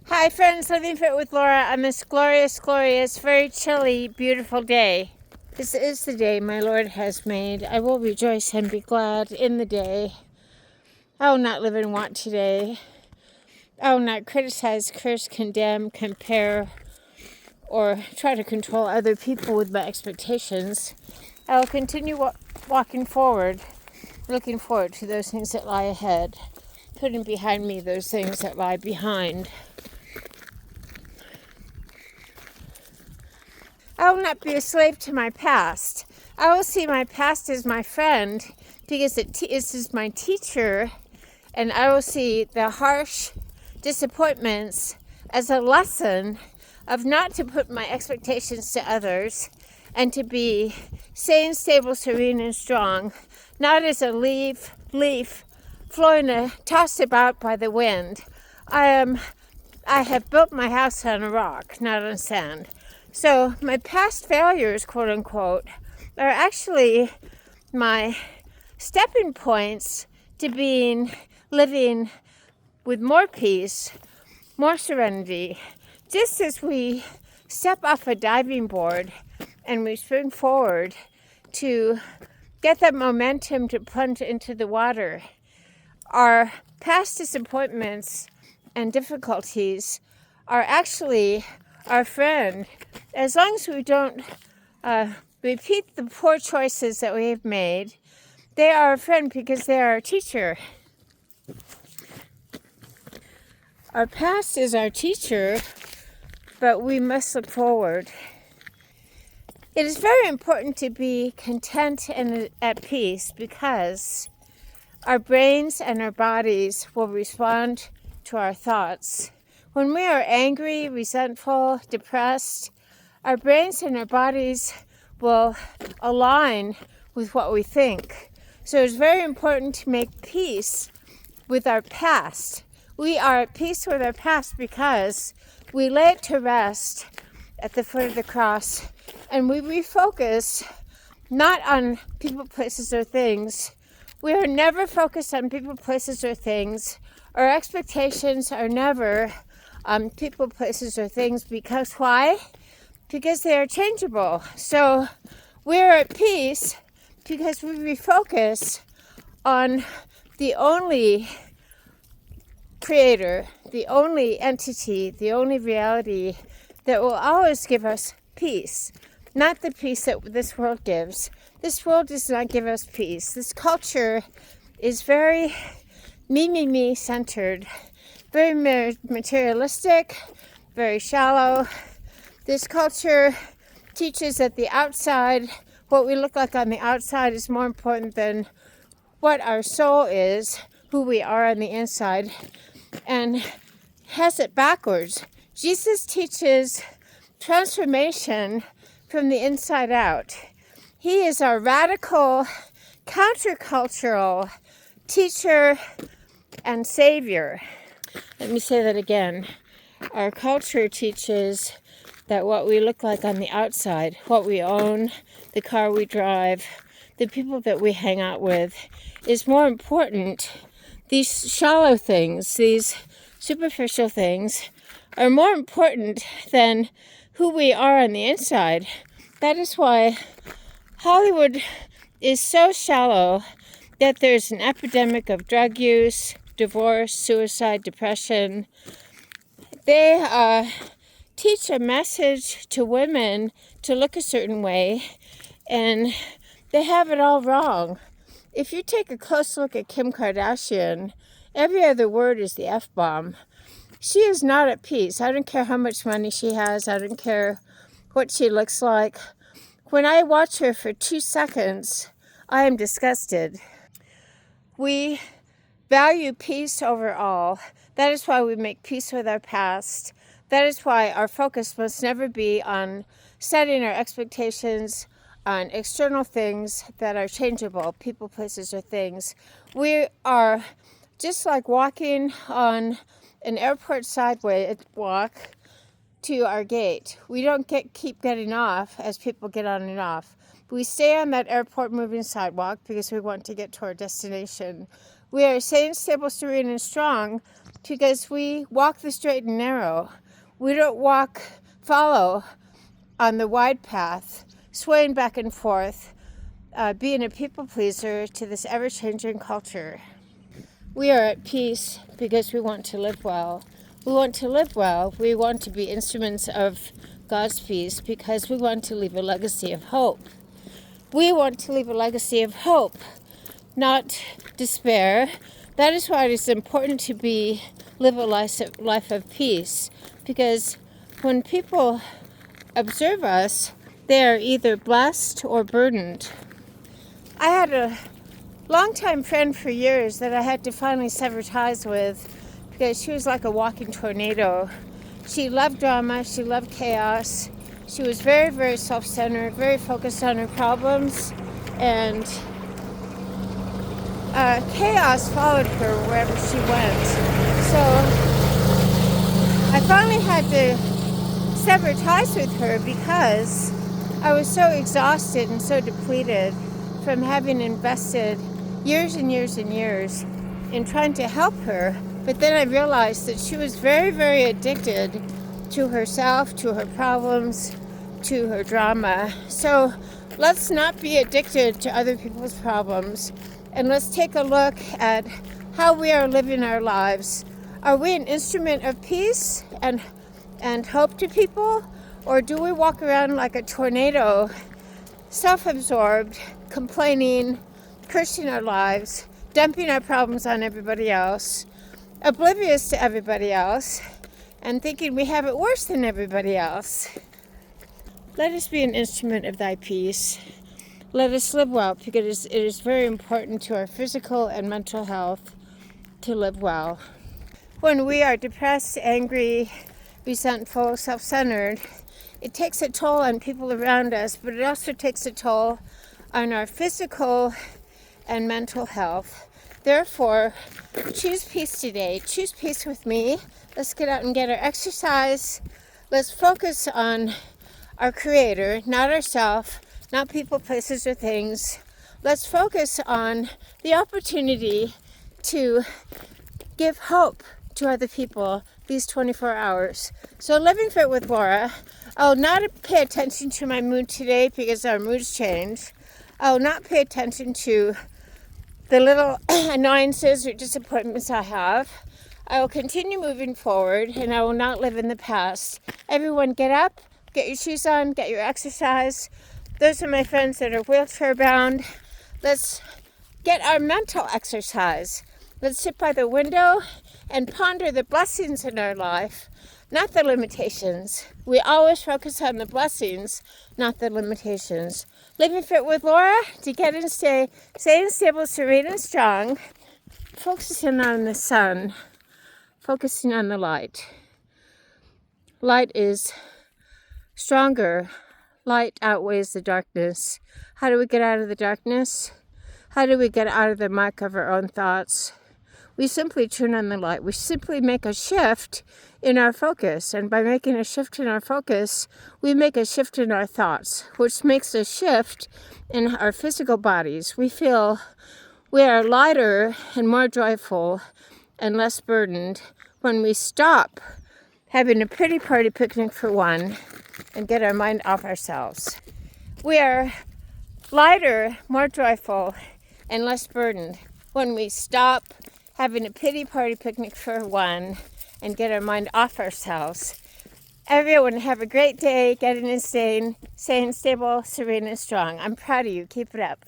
Hi friends, Living Fit with Laura on this glorious, very chilly, beautiful day. This is the day my Lord has made. I will rejoice and be glad in the day. I will not live and want today. I will not criticize, curse, condemn, compare, or try to control other people with my expectations. I will continue walking forward, looking forward to those things that lie ahead, putting behind me those things that lie behind. I will not be a slave to my past. I will see my past as my friend because it is my teacher, and I will see the harsh disappointments as a lesson of not to put my expectations to others and to be sane, stable, serene, and strong, not as a leaf flowing, tossed about by the wind. I have built my house on a rock, not on sand. So my past failures, quote unquote, are actually my stepping points to living with more peace, more serenity. Just as we step off a diving board and we spring forward to get that momentum to plunge into the water, our past disappointments and difficulties are actually our friend. As long as we don't repeat the poor choices that we have made, they are our friend because they are our teacher. Our past is our teacher, but we must look forward. It is very important to be content and at peace because our brains and our bodies will respond to our thoughts. When we are angry, resentful, depressed, our brains and our bodies will align with what we think. So it's very important to make peace with our past. We are at peace with our past because we lay it to rest at the foot of the cross and we refocus not on people, places, or things. We are never focused on people, places, or things. Our expectations are never on people, places, or things because why? Because they are changeable. So we're at peace because we refocus on the only creator, the only entity, the only reality that will always give us peace, not the peace that this world gives. This world does not give us peace. This culture is very me centered, very materialistic, very shallow. This culture teaches that the outside, what we look like on the outside is more important than what our soul is, who we are on the inside, and has it backwards. Jesus teaches transformation from the inside out. He is our radical, countercultural teacher and savior. Let me say that again. Our culture teaches that what we look like on the outside, what we own, the car we drive, the people that we hang out with, is more important. These shallow things, these superficial things, are more important than who we are on the inside. That is why Hollywood is so shallow that there's an epidemic of drug use, divorce, suicide, depression. They teach a message to women to look a certain way, and they have it all wrong. If you take a close look at Kim Kardashian, every other word is the F-bomb. She is not at peace. I don't care how much money she has. I don't care what she looks like. When I watch her for 2 seconds, I am disgusted. We value peace over all. That is why we make peace with our past. That is why our focus must never be on setting our expectations on external things that are changeable, people, places, or things. We are just like walking on an airport sidewalk to our gate. We don't keep getting off as people get on and off. We stay on that airport moving sidewalk because we want to get to our destination. We are sane, stable, serene, and strong because we walk the straight and narrow. We don't follow on the wide path, swaying back and forth, being a people pleaser to this ever-changing culture. We are at peace because we want to live well. We want to live well. We want to be instruments of God's peace because we want to leave a legacy of hope. We want to leave a legacy of hope, not despair. That is why it is important to live a life of peace, because when people observe us, they are either blessed or burdened. I had a longtime friend for years that I had to finally sever ties with because she was like a walking tornado. She loved drama, she loved chaos. She was very, very self-centered, very focused on her problems, and chaos followed her wherever she went. So I finally had to sever ties with her because I was so exhausted and so depleted from having invested years and years and years in trying to help her. But then I realized that she was very, very addicted to herself, to her problems, to her drama. So let's not be addicted to other people's problems, and let's take a look at how we are living our lives. Are we an instrument of peace and hope to people, or do we walk around like a tornado, self-absorbed, complaining, cursing our lives, dumping our problems on everybody else, oblivious to everybody else, and thinking we have it worse than everybody else? Let us be an instrument of thy peace. Let us live well, because it is very important to our physical and mental health to live well. When we are depressed, angry, resentful, self-centered, it takes a toll on people around us, but it also takes a toll on our physical and mental health. Therefore, choose peace today. Choose peace with me. Let's get out and get our exercise. Let's focus on our Creator, not ourselves, not people, places, or things. Let's focus on the opportunity to give hope to other people these 24 hours. So Living Fit with Laura, I'll not pay attention to my mood today because our moods change. I'll not pay attention to the little annoyances or disappointments I have. I will continue moving forward, and I will not live in the past. Everyone get up, get your shoes on, get your exercise. Those are my friends that are wheelchair bound. Let's get our mental exercise. Let's sit by the window and ponder the blessings in our life, not the limitations. We always focus on the blessings, not the limitations. Living Fit with Laura, to get and stay stable, serene, and strong. Focusing on the sun, focusing on the light. Light is stronger. Light outweighs the darkness. How do we get out of the darkness? How do we get out of the muck of our own thoughts? We simply turn on the light. We simply make a shift in our focus. And by making a shift in our focus, we make a shift in our thoughts, which makes a shift in our physical bodies. We feel we are lighter and more joyful and less burdened when we stop having a pity party picnic for one and get our mind off ourselves. We are lighter, more joyful, and less burdened when we stop having a pity party picnic for one and get our mind off ourselves. Everyone have a great day, getting and staying stable, serene, and strong. I'm proud of you. Keep it up.